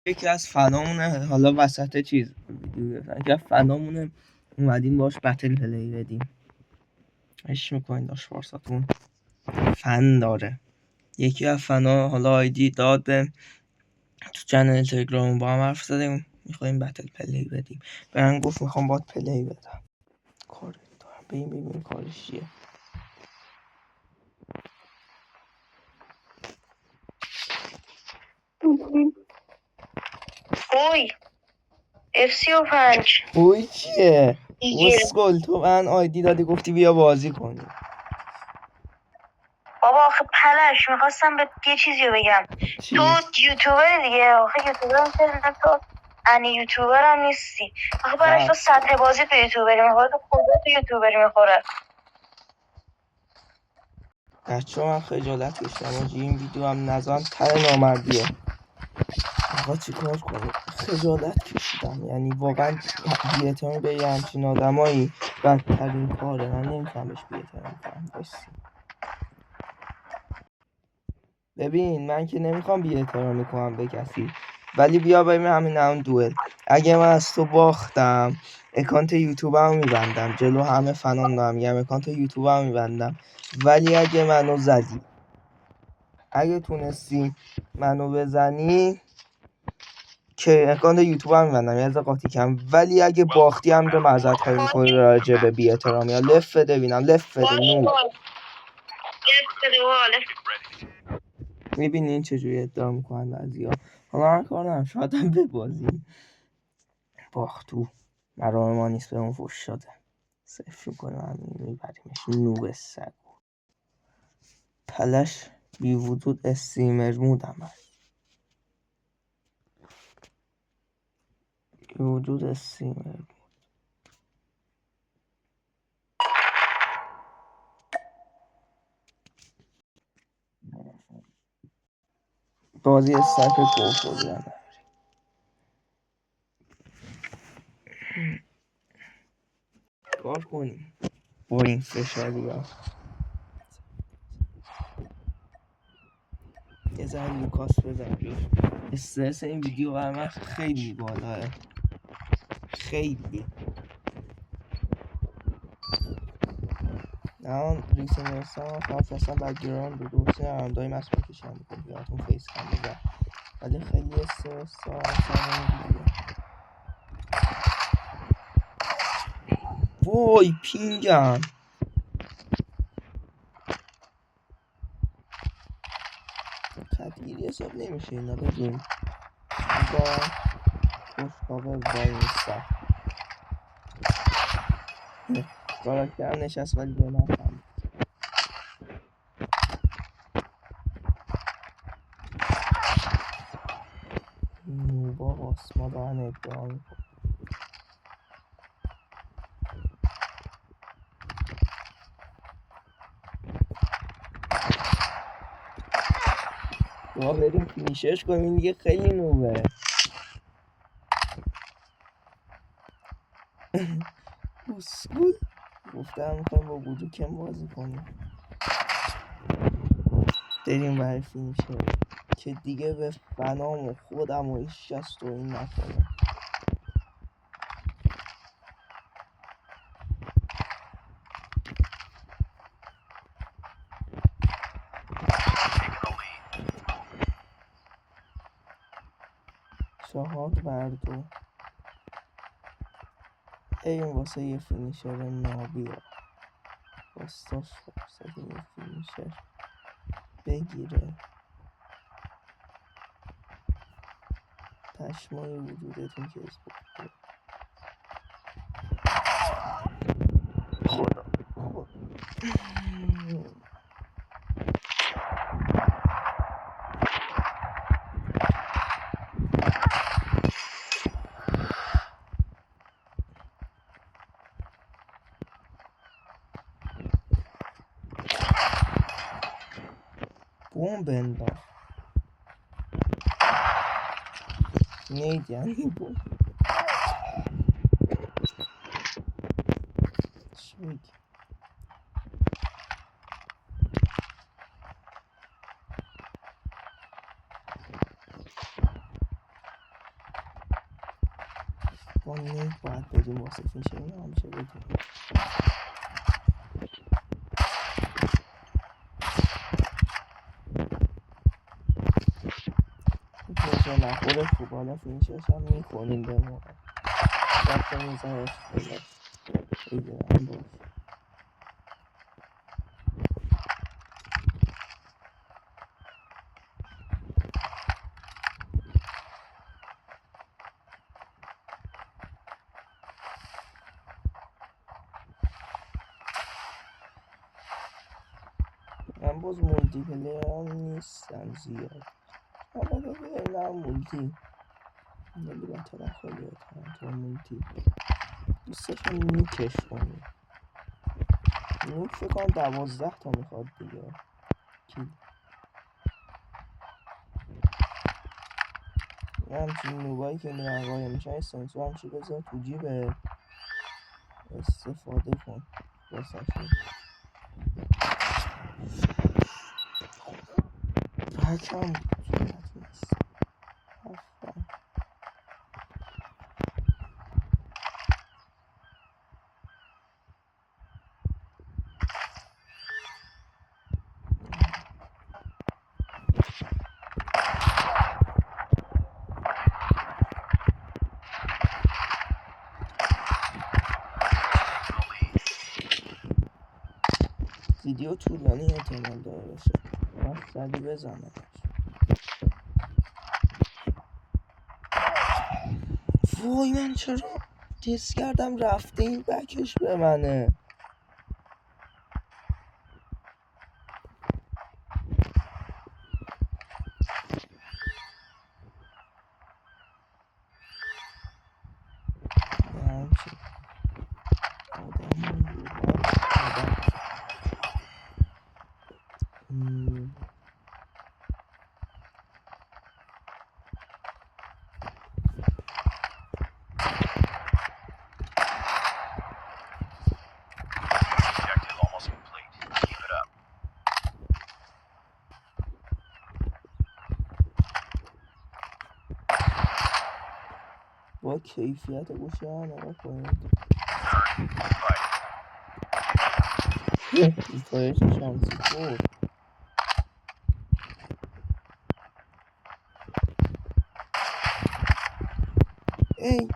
یکی از فنامونه، حالا وسط چیز ویدیو گرفتن، یکی از فنامونه اومدیم باش بتل پلی بدیم. عشق میکنین داشت فارساتون فن داره. یکی از فنا حالا آیدی داد به تو چنل تلگرام، با هم حرف زدیم میخوایم بتل پلی بدیم. به من گفت میخوام بات پلی بدم. کاری دارم، ببین کارش چیه. اوی F35 اوی چیه؟ اسکل تو من آیدی دادی گفتی بیا بازی کنی. بابا آخه پلش میخواستم به یه چیزی رو بگم. چی؟ تو یوتیوبر دیگه، آخه یوتیوبر هم تو انی یوتیوبر هم نیستی. آخه پلش تو سطح بازی تو یوتیوبری میخوره، تو کجا تو یوتیوبری میخوره؟ بچه من خجالت کشیدم آجی، این ویدیو هم نزدم تر نامردیه. آقا چی کار کنیم؟ خجالت کشیدم، یعنی واقعا بی‌احترامی به یه همچین آدمایی بدترین کاره. من نمیتونم بهش بی‌احترامی کنم. بایستی ببین، من که نمیخوام بی‌احترامی کنم به کسی، ولی بیا بریم همین دوئل. اگه من از تو باختم اکانت یوتیوبمو میبندم، جلو همه فنان دارم میگم اکانت یوتیوبمو میبندم. ولی اگه منو زدی، اگه تونستی منو بزنی که اکانت یوتیوب هم میبندم، یه قاطی کم. ولی اگه باختی هم تو معذرت خواهی میکنی راجع به بی‌احترامی. یا لف بده ببینم، لف بده نو. میبینین چجوری ادعا میکنن بعضیا. حالا من کار ندارم، شاید هم ببازیم. باختو مرام ما نیست، به اون فوش شده صفر میکنیم همین میبریمش. نوب سگ پلش بی وجود استریمر مودم، بی وجود استریمر. بازی سگ گوخوری هم کار کنیم با این فشاری ها. یه ذره لوکاس بزن. استرس این ویدیو برای من خیلی بالاه، خیلی. الان ریسه نوستم فقط اصلا بگیران بود و سه همدایی مست بکشم بکن بیاتون فیس کم بزن، ولی خیلی استرس دارم سر این ویدیو. وای پینگم خطگیری حساب نمیشه اینا. بگیم میذارم خوشقابل وای نیستم. کاراکتر نشست ولی به نفهم نوبا هاست. ما دارن ادعا میکنم ما بریم فینیشش کنیم. این دیگه خیلی نوبه. اسکول گفتم میخوایم با بودو کم بازی کنیم. بریم برای فینیشر که دیگه به فنام و خودم و هیچ کس توهین نکنه. شهاد بردو این واسه یه فینیشر نابیه باستاش فرصت یه فینیشر بگیره. پشمای وجودتون که از بود خدا بوم بنداز نید یعنی بوم چی میگی. با نیت باید بدیم واسه فینیشر اینو همیشه بدیم. فینیشر نخوره خوب، حالا فینیشرش هم میکنیم به موقع وقت میزن اشتباه بگیرم باش. من باز مولتی پلیر هم نیستم زیاد، حالا بگیرم مولتی ولی بهترم خیلی بهترم تو مولتی دوستشم نوکش کنی. نوک فکر کنم 12 تا میخواد دیگه کیل. یه همچین نوبایی که میرن قایم میشن یه سنسور همچی بذار تو جیبه استفاده کن واسه شون. بکم صورت نیست هفتم. ویدیو طولانی احتمال داره باشه، وقت زدی بزنه. وای من چرا تست کردم رفته این بکش به منه. همچین با کیفیت گوشه ها نگاه کنید. پایش شانسی خورد. ای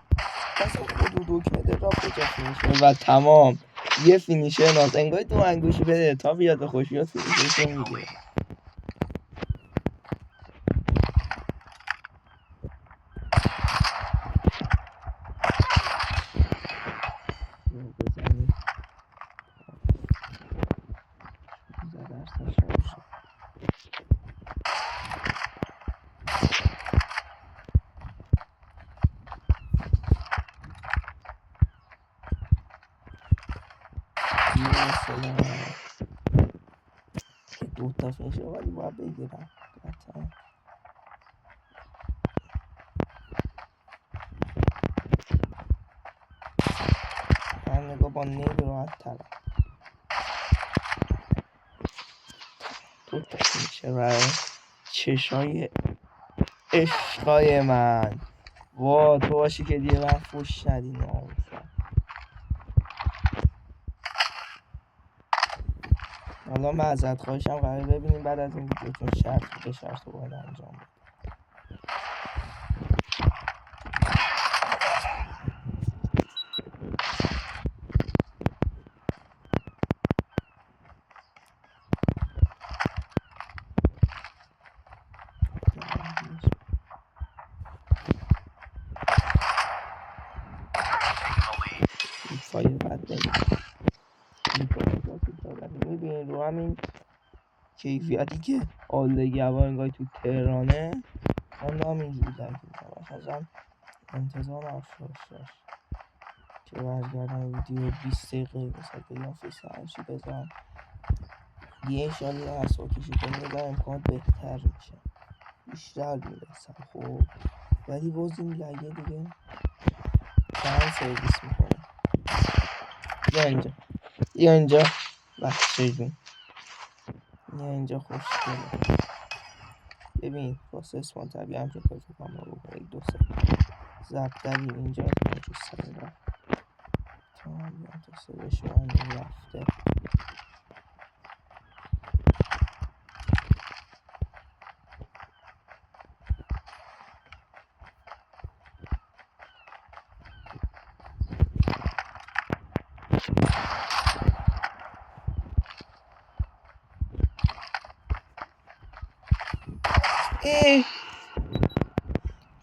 مثلا خود دکمه در را کجا فینیشر و تمام. یه فینیشر ناز انگاه 2 انگوشی بده تا بیاد به خوشیات فینیشر میگیره. دوتا فینیشر ولی باید بگیرم قطعا. من نگاه با نیل راحت ترم. دوتا فینیشر برای چشای عشقای من. وا تو باشی که دیگه من فوش ندی ناموسم. حالا معذرت خواهشم قرار ببینیم بعد از این ویدیو چون شرط به شرط رو باید انجام بده. فایر بد بگیم میبینید رو همین کیفیتی که آلدگی هوا انگاهی تو تهرانه من همینجوری لنگ میزنم. ازم انتظار افراشتاش که برگردم ویدیو 20 دقیقه مثلا بگم فیس همچی بزنم دیگه انشالله اصلا کشی کنی بزن امکانات بهتر میشه بیشتر میرسم. خب ولی باز این لگه دیگه دهن سرویس میکنه. یا اینجا بچه جون یا اینجا خوشگله. ببین واسه اسمان طبیعی هم که کار فکرم رو بکنه 1-2 سه زبدلی اینجا تو سری رفت تا هم بیان تا صداش من رفته.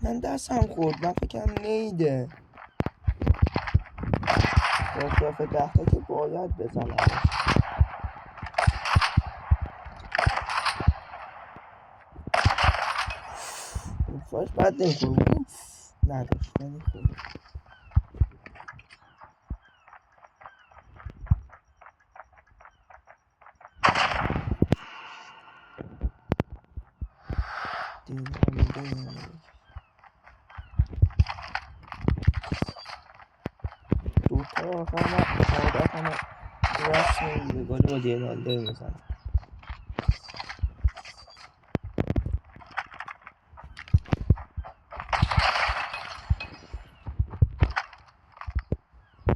من دستم خورد. من فکرم نیده اطراف 10 تا که باید بزنم. فاش بد نمیکنم نداشت ولی خوب. دوتا آخر من شهادت همه راست میگیره گل با دینالده میزنم.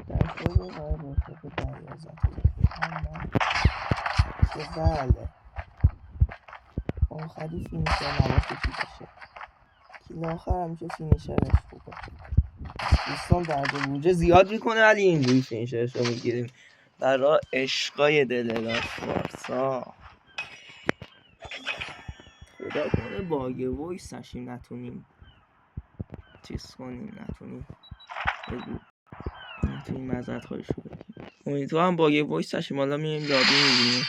در خود قرار مرتب دریا زد که بله آخری فینیشر نباشه چی بشه. کیل آخر همیشه فینیشرش خوبه. دوستان درجه بروجه زیاد میکنه ولی اینجوری فینیشرش رو میگیریم برای عشقای دل بارسا. خدا کنه باگ وایس نشیم نتونیم چیز کنیم نتونیم معذرت خواهی شو بدیم. امیدوارم باگ وایس نشیم. حالا میریم لابی میبینیم.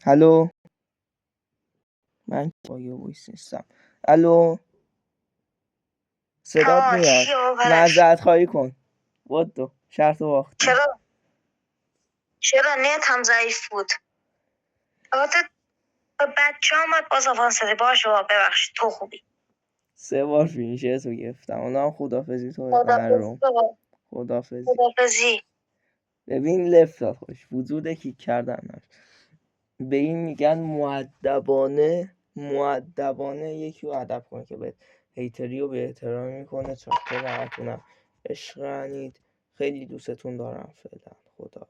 الو من باگ وایس نیستم. الو صدات میاد. معذرت خواهی کن. وادو شرط و باختم. چرا نت هم ضعیف بود. البته بچه آمد باز واسطه باشه ببخشید. تو خوبی 3 بار فینیشر تو گرفتم. اونا هم خدافزی تو قرارم. خدافزی. ببین لفت داد خوش وجود کیک کردن به این میگن مؤدبانه یکی رو ادب کنه که به هیتری رو به احترام میکنه. چاکر همتونم عشق رنید. خیلی دوستتون دارم. فعلا خدا.